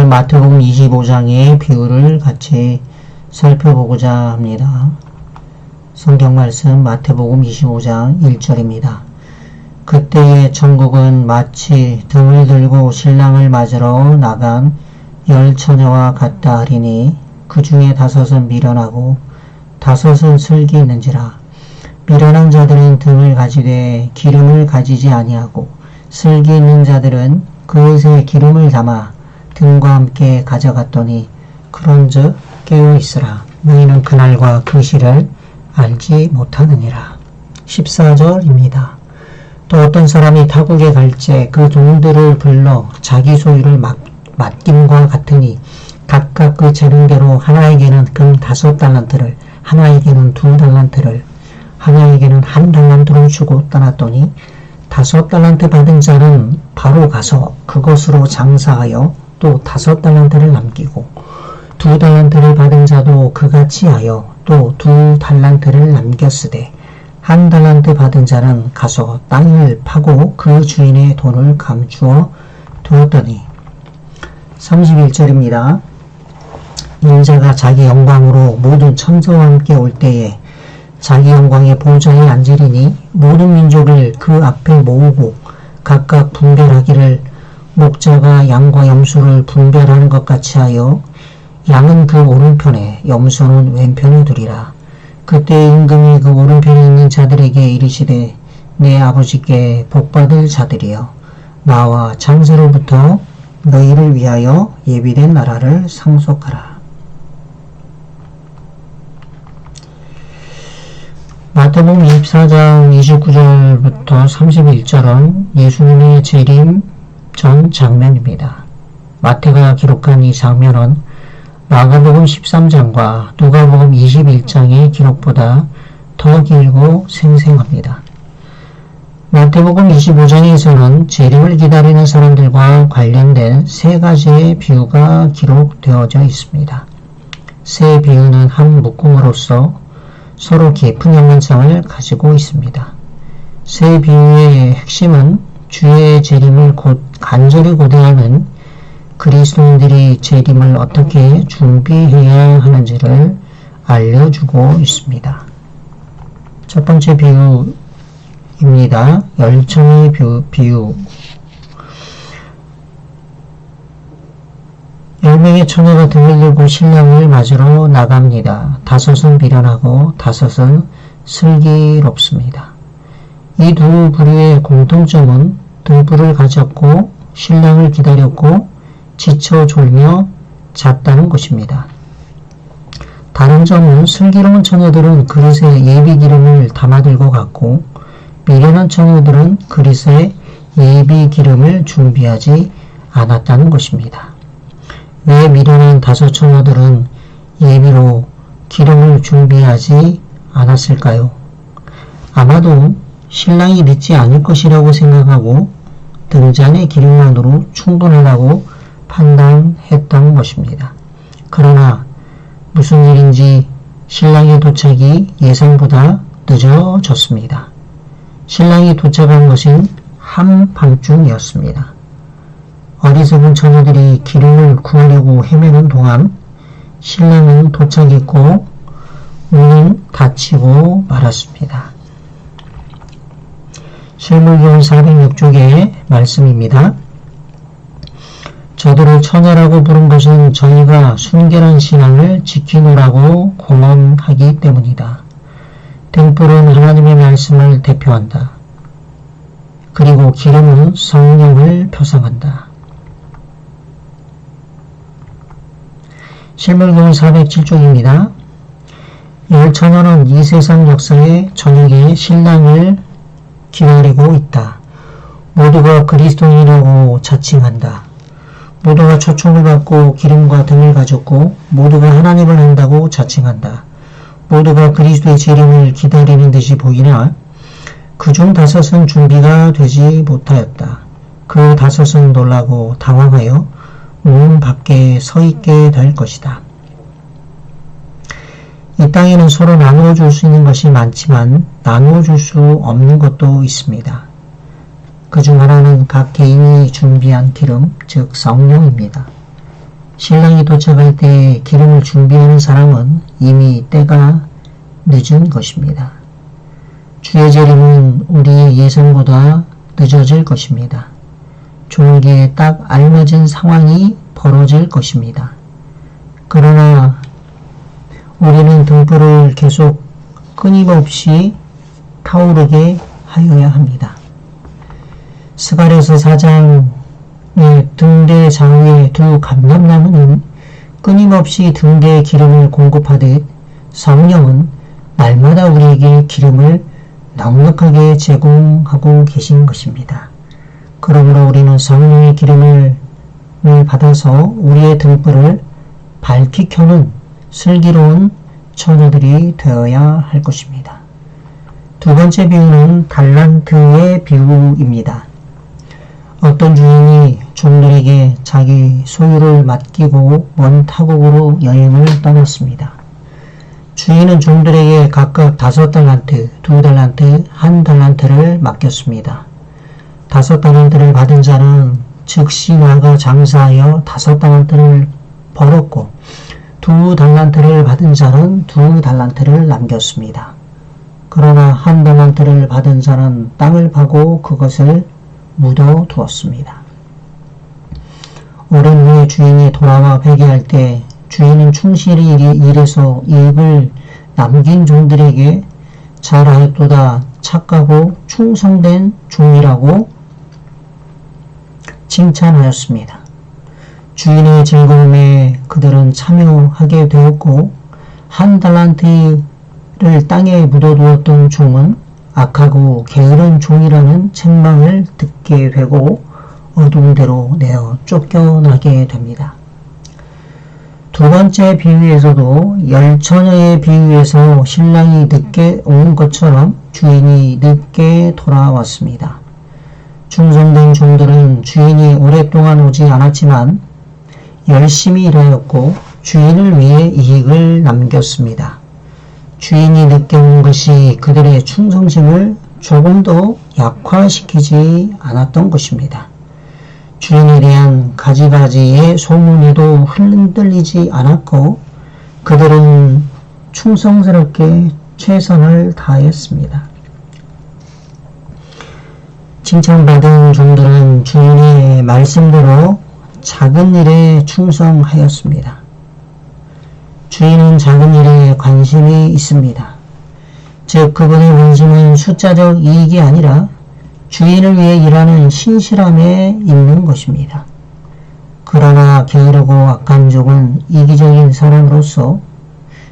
오늘은 마태복음 25장의 비유를 같이 살펴보고자 합니다. 성경 말씀 마태복음 25장 1절입니다. 그때의 천국은 마치 등을 들고 신랑을 맞으러 나간 10처녀와 같다 하리니 그 중에 5은 미련하고 5은 슬기 있는지라. 미련한 자들은 등을 가지되 기름을 가지지 아니하고 슬기 있는 자들은 그릇에 기름을 담아 등과 함께 가져갔더니 그런즉 깨어있으라. 너희는 그날과 그 시를 알지 못하느니라. 14절입니다. 또 어떤 사람이 타국에 갈제 그 종들을 불러 자기 소유를 맡김과 같으니 각각 그 재능대로 하나에게는 금 5달란트를 하나에게는 2달란트를 하나에게는 1달란트를 주고 떠났더니 5달란트 받은 자는 바로 가서 그것으로 장사하여 또 5달란트를 남기고 2달란트를 받은 자도 그같이 하여 또 2달란트를 남겼으되 1달란트 받은 자는 가서 땅을 파고 그 주인의 돈을 감추어 두었더니 31절입니다. 인자가 자기 영광으로 모든 천사와 함께 올 때에 자기 영광의 보좌에 앉으리니 모든 민족을 그 앞에 모으고 각각 분별하기를 목자가 양과 염소를 분별하는 것 같이 하여 양은 그 오른편에 염소는 왼편에 두리라. 그때 임금이 그 오른편에 있는 자들에게 이르시되 내 아버지께 복받을 자들이여 나와 창세로부터 너희를 위하여 예비된 나라를 상속하라. 마태복음 24장 29절부터 31절은 예수님의 재림 전 장면입니다. 마태가 기록한 이 장면은 마가복음 13장과 누가복음 21장의 기록보다 더 길고 생생합니다. 마태복음 25장에서는 재림을 기다리는 사람들과 관련된 3가지의 비유가 기록되어져 있습니다. 세 비유는 한 묶음으로써 서로 깊은 연관성을 가지고 있습니다. 세 비유의 핵심은 주의 재림을 곧 간절히 고대하는 그리스도인들이 재림을 어떻게 준비해야 하는지를 알려주고 있습니다. 첫 번째 비유입니다. 10처녀의 비유. 10명의 처녀가 등을 들고 신랑을 맞으러 나갑니다. 5은 미련하고 5은 슬기롭습니다. 이 두 부류의 공통점은 등불을 가졌고 신랑을 기다렸고 지쳐 졸며 잤다는 것입니다. 다른 점은 슬기로운 처녀들은 그릇에 예비 기름을 담아 들고 갔고 미련한 처녀들은 그릇에 예비 기름을 준비하지 않았다는 것입니다. 왜 미련한 5 처녀들은 예비로 기름을 준비하지 않았을까요? 아마도 신랑이 늦지 않을 것이라고 생각하고 등잔의 기름만으로 충분하다고 판단했던 것입니다. 그러나 무슨 일인지 신랑의 도착이 예상보다 늦어졌습니다. 신랑이 도착한 것은 한밤중이었습니다. 어리석은 처녀들이 기름을 구하려고 헤매는 동안 신랑은 도착했고 문은 닫히고 말았습니다. 실물교훈 406쪽의 말씀입니다. 저들을 처녀라고 부른 것은 저희가 순결한 신앙을 지키노라고 공언하기 때문이다. 등불은 하나님의 말씀을 대표한다. 그리고 기름은 성령을 표상한다. 실물교훈 407쪽입니다. 10처녀는 이 세상 역사의 저녁에 신랑을 기다리고 있다. 모두가 그리스도인이라고 자칭한다. 모두가 초청을 받고 기름과 등을 가졌고 모두가 하나님을 한다고 자칭한다. 모두가 그리스도의 재림을 기다리는 듯이 보이나 그중 5은 준비가 되지 못하였다. 그 5은 놀라고 당황하여 문 밖에 서 있게 될 것이다. 이 땅에는 서로 나누어 줄 수 있는 것이 많지만 나누어 줄 수 없는 것도 있습니다. 그 중 하나는 각 개인이 준비한 기름, 즉 성령입니다. 신랑이 도착할 때 기름을 준비하는 사람은 이미 때가 늦은 것입니다. 주의 재림은 우리의 예상보다 늦어질 것입니다. 졸기에 딱 알맞은 상황이 벌어질 것입니다. 그러나 우리는 등불을 계속 끊임없이 타오르게 하여야 합니다. 스가랴서 4장의 등대 좌우의 두 감람나무는 끊임없이 등대에 기름을 공급하듯 성령은 날마다 우리에게 기름을 넉넉하게 제공하고 계신 것입니다. 그러므로 우리는 성령의 기름을 받아서 우리의 등불을 밝히 켜는 슬기로운 처녀들이 되어야 할 것입니다. 두 번째 비유는 달란트의 비유입니다. 어떤 주인이 종들에게 자기 소유를 맡기고 먼 타국으로 여행을 떠났습니다. 주인은 종들에게 각각 5달란트, 2달란트, 1달란트를 맡겼습니다. 5달란트를 받은 자는 즉시 나가 장사하여 5달란트를 벌었고 2달란트를 받은 자는 2달란트를 남겼습니다. 그러나 1달란트를 받은 자는 땅을 파고 그것을 묻어두었습니다. 오랜 후에 주인이 돌아와 회개할 때 주인은 충실히 일해서 이익을 남긴 종들에게 잘하였도다, 착하고 충성된 종이라고 칭찬하였습니다. 주인의 즐거움에 그들은 참여하게 되었고 1달란트를 땅에 묻어두었던 종은 악하고 게으른 종이라는 책망을 듣게 되고 어둠대로 내어 쫓겨나게 됩니다. 두 번째 비유에서도 열처녀의 비유에서 신랑이 늦게 온 것처럼 주인이 늦게 돌아왔습니다. 충성된 종들은 주인이 오랫동안 오지 않았지만 열심히 일하였고 주인을 위해 이익을 남겼습니다. 주인이 늦게 온 것이 그들의 충성심을 조금 더 약화시키지 않았던 것입니다. 주인에 대한 가지가지의 소문에도 흔들리지 않았고 그들은 충성스럽게 최선을 다했습니다. 칭찬받은 종들은 주인의 말씀대로 작은 일에 충성하였습니다. 주인은 작은 일에 관심이 있습니다. 즉 그분의 관심은 숫자적 이익이 아니라 주인을 위해 일하는 신실함에 있는 것입니다. 그러나 게으르고 악한 종은 이기적인 사람으로서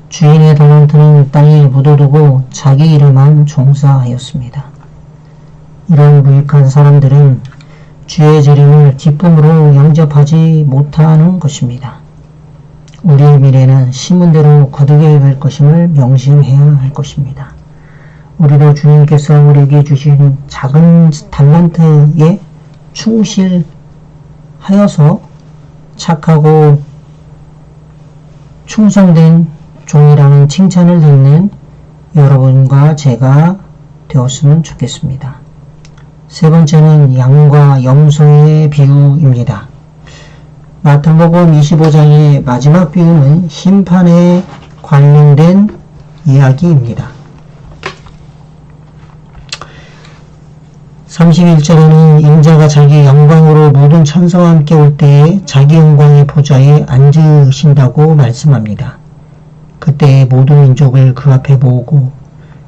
주인의 달란트는 땅에 묻어두고 자기 일에만 종사하였습니다. 이런 무익한 사람들은 주의 재림을 기쁨으로 영접하지 못하는 것입니다. 우리의 미래는 심은 대로 거두게 될 것임을 명심해야 할 것입니다. 우리도 주님께서 우리에게 주신 작은 달란트에 충실하여서 착하고 충성된 종이라는 칭찬을 듣는 여러분과 제가 되었으면 좋겠습니다. 세 번째는 양과 염소의 비유입니다. 마태복음 25장의 마지막 비유는 심판에 관련된 이야기입니다. 31절에는 인자가 자기 영광으로 모든 천사와 함께 올 때에 자기 영광의 보좌에 앉으신다고 말씀합니다. 그때 모든 민족을 그 앞에 모으고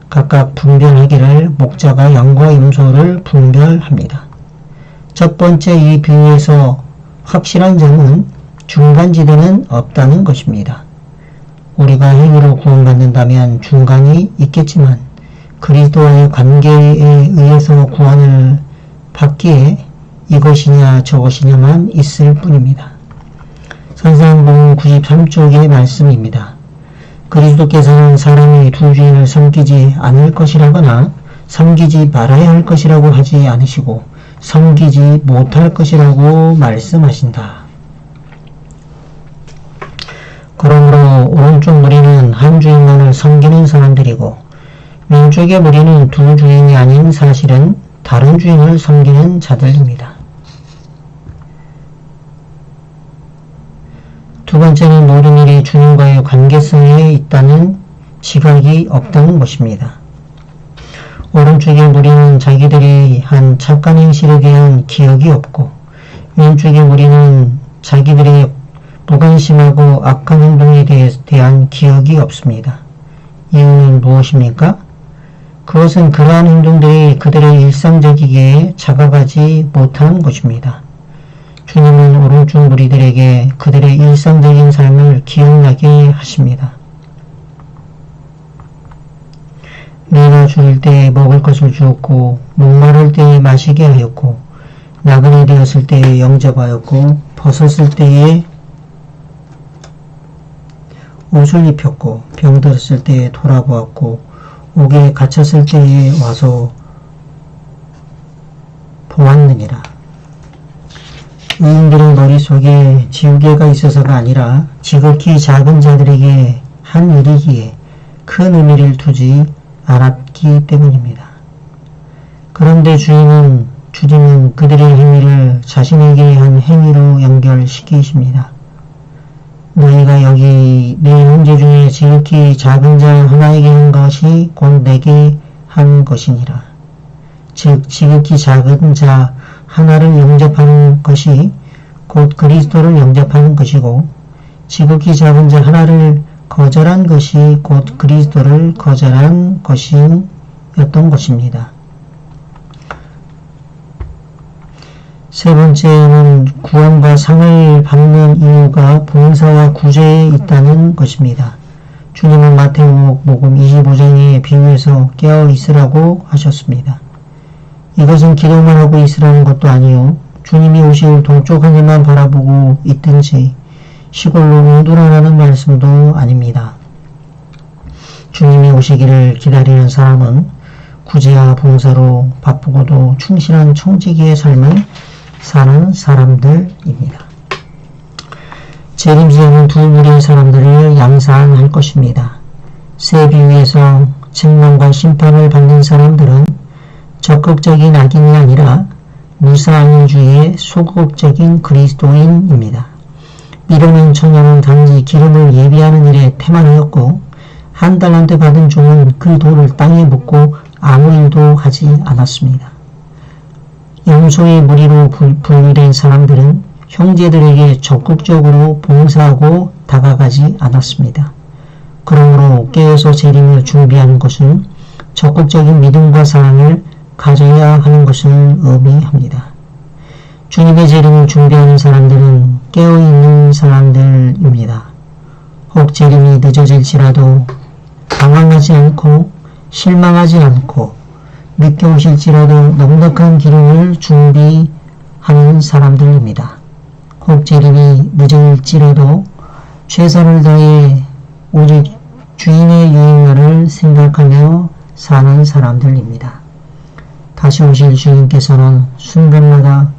각각 분별하기를 목자가 양과 염소를 분별합니다. 첫 번째 이 비유에서 확실한 점은 중간지대는 없다는 것입니다. 우리가 행위로 구원받는다면 중간이 있겠지만 그리스도와의 관계에 의해서 구원을 받기에 이것이냐 저것이냐만 있을 뿐입니다. 산상봉 93쪽의 말씀입니다. 그리스도께서는 사람이 두 주인을 섬기지 않을 것이라거나 섬기지 말아야 할 것이라고 하지 않으시고 섬기지 못할 것이라고 말씀하신다. 그러므로 오른쪽 무리는 한 주인만을 섬기는 사람들이고 왼쪽의 무리는 두 주인이 아닌 사실은 다른 주인을 섬기는 자들입니다. 두 번째는 모든 일이 주님과의 관계성에 있다는 지각이 없다는 것입니다. 오른쪽의 무리는 자기들이 한 착한 행실에 대한 기억이 없고, 왼쪽의 무리는 자기들의 무관심하고 악한 행동에 대한 기억이 없습니다. 이유는 무엇입니까? 그것은 그러한 행동들이 그들의 일상적이기에 자각하지 못한 것입니다. 주님은 오른쪽 무리들에게 그들의 일상적인 삶을 기억나게 하십니다. 내가 죽을 때에 먹을 것을 주었고, 목마를 때에 마시게 하였고, 나그네 되었을 때에 영접하였고, 벗었을 때에 옷을 입혔고, 병들었을 때에 돌아보았고, 옥에 갇혔을 때에 와서 보았느니라. 의인들의 머릿속에 지우개가 있어서가 아니라 지극히 작은 자들에게 한 일이기에 큰 의미를 두지 않았기 때문입니다. 그런데 주님은 그들의 행위를 자신에게 한 행위로 연결시키십니다. 너희가 여기 내 형제 중에 지극히 작은 자 하나에게 한 것이 곧 내게 한 것이니라. 즉 지극히 작은 자 하나를 영접하는 것이 곧 그리스도를 영접하는 것이고, 지극히 작은 자 하나를 거절한 것이 곧 그리스도를 거절한 것이었던 것입니다. 세 번째는 구원과 상을 받는 이유가 봉사와 구제에 있다는 것입니다. 주님은 마태복음 25장의 비유에서 깨어 있으라고 하셨습니다. 이것은 기도만 하고 있으라는 것도 아니요, 주님이 오실 동쪽 하늘만 바라보고 있든지 시골로 웅돌아라는 말씀도 아닙니다. 주님이 오시기를 기다리는 사람은 구제와 봉사로 바쁘고도 충실한 청지기의 삶을 사는 사람들입니다. 재림시에는 두 무리의 사람들을 양산할 것입니다. 새 비유에서 책망과 심판을 받는 사람들은 적극적인 악인이 아니라 무사안일주의의 소극적인 그리스도인입니다. 미련한 처녀는 단지 기름을 예비하는 일에 태만하였고, 한 달란트 받은 종은 그 돈을 땅에 묻고 아무 일도 하지 않았습니다. 염소의 무리로 분류된 사람들은 형제들에게 적극적으로 봉사하고 다가가지 않았습니다. 그러므로 깨어서 재림을 준비하는 것은 적극적인 믿음과 사랑을 가져야 하는 것을 의미합니다. 주님의 재림을 준비하는 사람들은 깨어있는 사람들입니다. 혹 재림이 늦어질지라도 당황하지 않고 실망하지 않고 늦게 오실지라도 넉넉한 기름을 준비하는 사람들입니다. 혹 재림이 늦을지라도 최선을 다해 오직 주인의 유행날을 생각하며 사는 사람들입니다. 다시 오실 주님께서는 순간마다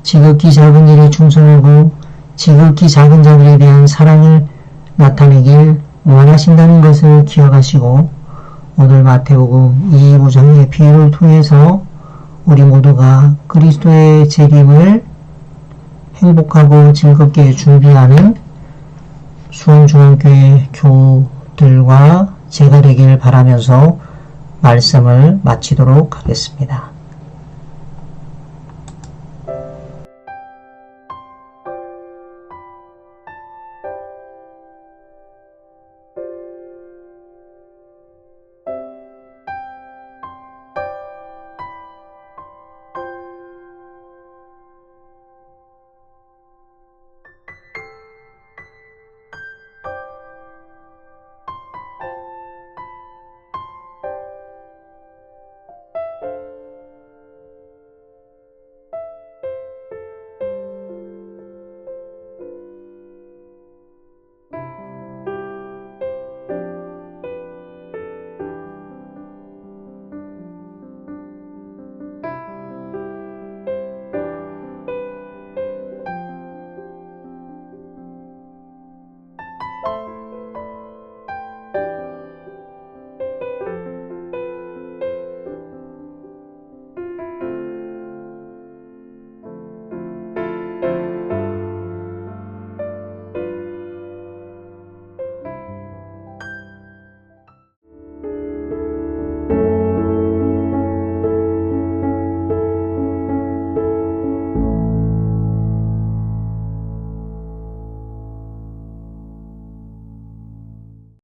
지극히 작은 일에 충성하고 지극히 작은 자들에 대한 사랑을 나타내길 원하신다는 것을 기억하시고, 오늘 마태복음 25장의 비유를 통해서 우리 모두가 그리스도의 재림을 행복하고 즐겁게 준비하는 수원중앙교회 교우들과 제가 되길 바라면서 말씀을 마치도록 하겠습니다.